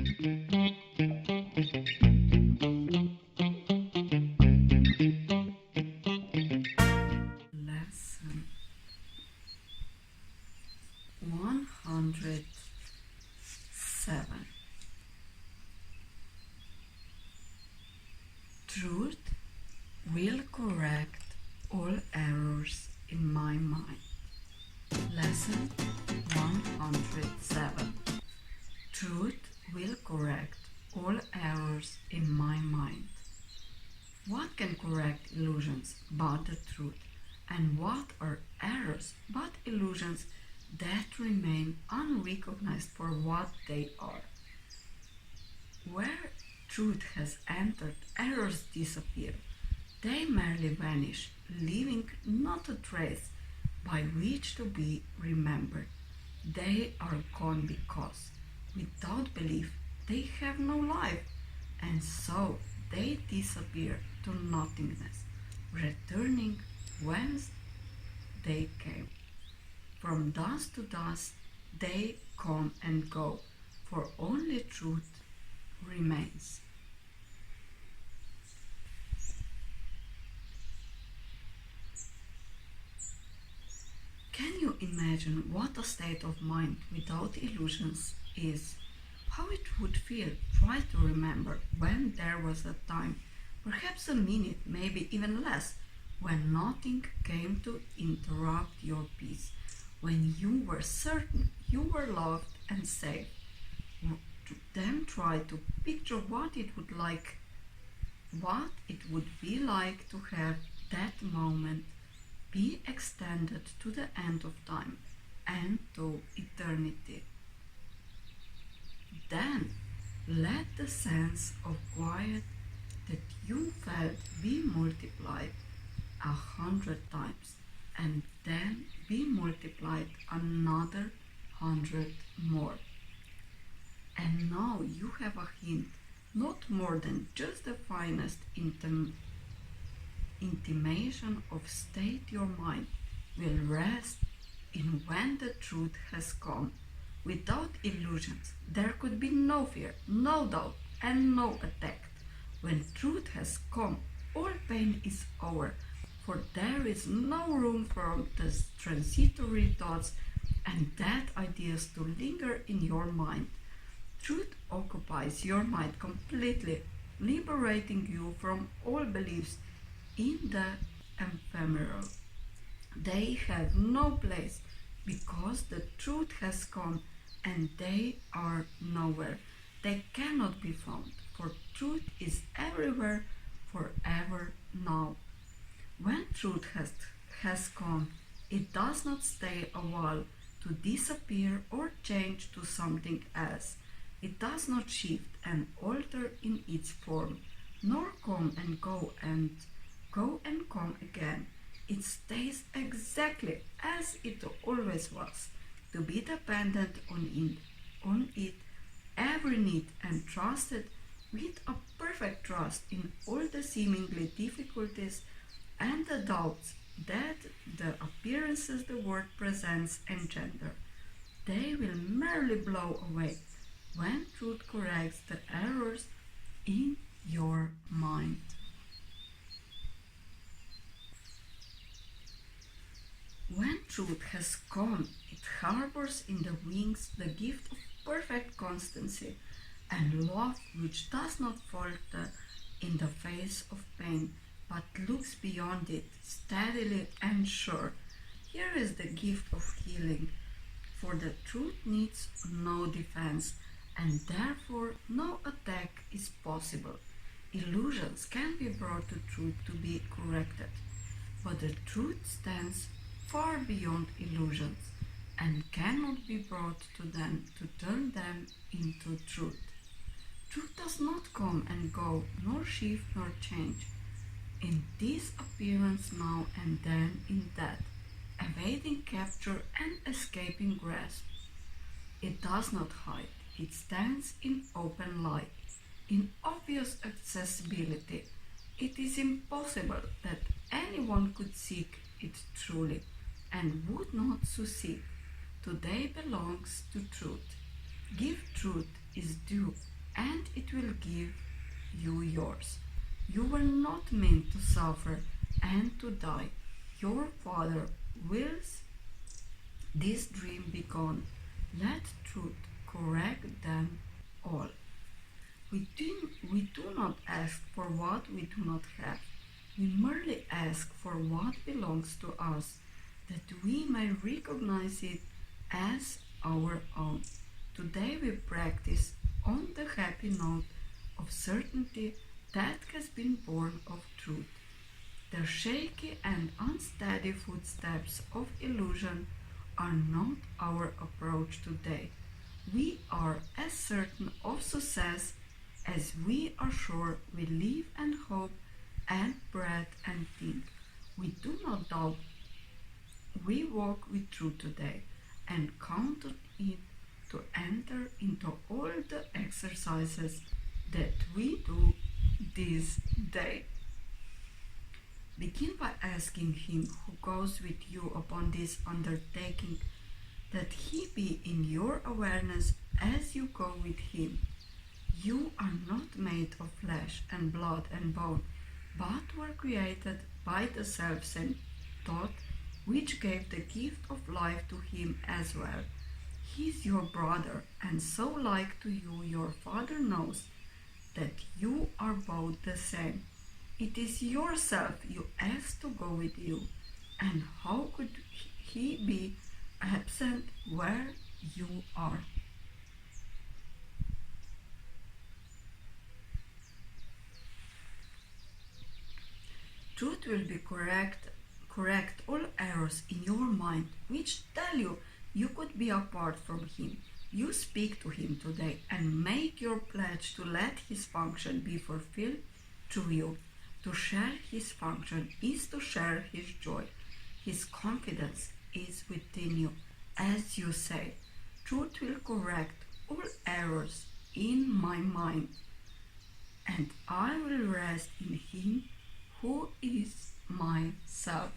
Lesson 107. Truth will correct all errors in my mind. Lesson 107. Truth will correct all errors in my mind. What can correct illusions but the truth? And what are errors but illusions that remain unrecognized for what they are? Where truth has entered, errors disappear. They merely vanish, leaving not a trace by which to be remembered. They are gone because, without belief, they have no life, and so they disappear to nothingness, returning whence they came. From dust to dust they come and go, for only truth remains. Can you imagine what a state of mind without illusions is? How it would feel? Try to remember when there was a time, perhaps a minute, maybe even less, when nothing came to interrupt your peace, when you were certain you were loved and safe. Then try to picture what it would be like to have that moment be extended to the end of time and to eternity. Then let the sense of quiet that you felt be multiplied 100 times, and then be multiplied another 100 more. And now you have a hint, not more than just the finest intimation of state your mind will rest in when the truth has come. Without illusions, there could be no fear, no doubt, and no attack. When truth has come, all pain is over, for there is no room for the transitory thoughts and dead ideas to linger in your mind. Truth occupies your mind completely, liberating you from all beliefs in the ephemeral. They have no place because the truth has come, and they are nowhere. They cannot be found, for truth is everywhere, forever now. When truth has come, it does not stay a while to disappear or change to something else. It does not shift and alter in its form, nor come and go and come again. It stays exactly as it always was, to be dependent on it every need, and trusted with a perfect trust in all the seemingly difficulties and the doubts that the appearances the world presents engender. They will merely blow away when truth corrects the errors in your mind. When truth has come, it harbors in the wings the gift of perfect constancy and love, which does not falter in the face of pain, but looks beyond it steadily and sure. Here is the gift of healing, for the truth needs no defense, and therefore no attack is possible. Illusions can be brought to truth to be corrected, but the truth stands far beyond illusions and cannot be brought to them to turn them into truth. Truth does not come and go, nor shift nor change, in this appearance now and then in that, evading capture and escaping grasp. It does not hide, it stands in open light, in obvious accessibility. It is impossible that anyone could seek it truly, and would not so seek. Today belongs to truth. Give truth its due, and it will give you yours. You were not meant to suffer and to die. Your Father wills this dream be gone. Let truth correct them all. We do not ask for what we do not have. We merely ask for what belongs to us, that we may recognize it as our own. Today we practice on the happy note of certainty that has been born of truth. The shaky and unsteady footsteps of illusion are not our approach today. We are as certain of success as we are sure we live and hope and breathe and think. We do not doubt. We walk with truth today and count on it to enter into all the exercises that we do this day. Begin by asking Him who goes with you upon this undertaking that He be in your awareness as you go with Him. You are not made of flesh and blood and bone, but were created by the self-same thought which gave the gift of life to Him as well. He is your brother, and so like to you your Father knows that you are both the same. It is yourself you ask to go with you, and how could He be absent where you are? Truth will be correct all errors in your mind which tell you you could be apart from Him. You speak to Him today and make your pledge to let His function be fulfilled through you. To share His function is to share His joy. His confidence is within you. As you say, truth will correct all errors in my mind, and I will rest in Him who is myself.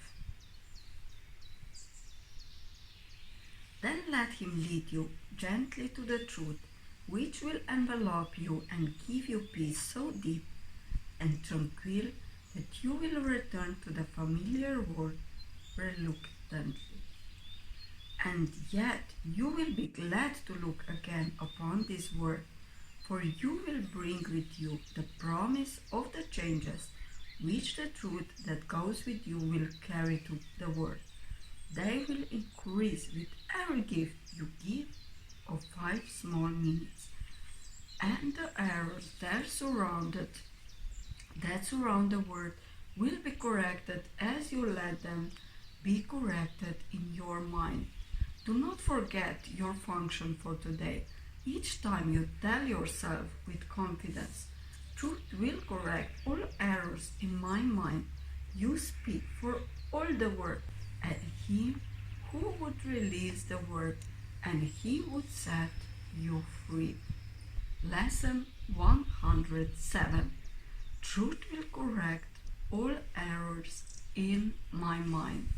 Then let Him lead you gently to the truth, which will envelop you and give you peace so deep and tranquil that you will return to the familiar world reluctantly. And yet you will be glad to look again upon this world, for you will bring with you the promise of the changes which the truth that goes with you will carry to the world. They will increase with every gift you give of 5 small minutes, and the errors that surround the world will be corrected as you let them be corrected in your mind. Do not forget your function for today. Each time you tell yourself with confidence, truth will correct all errors in my mind, you speak for all the world, and Him who would release the world, and He would set you free. Lesson 107. Truth will correct all errors in my mind.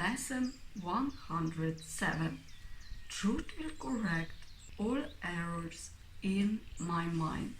Lesson 107. Truth will correct all errors in my mind.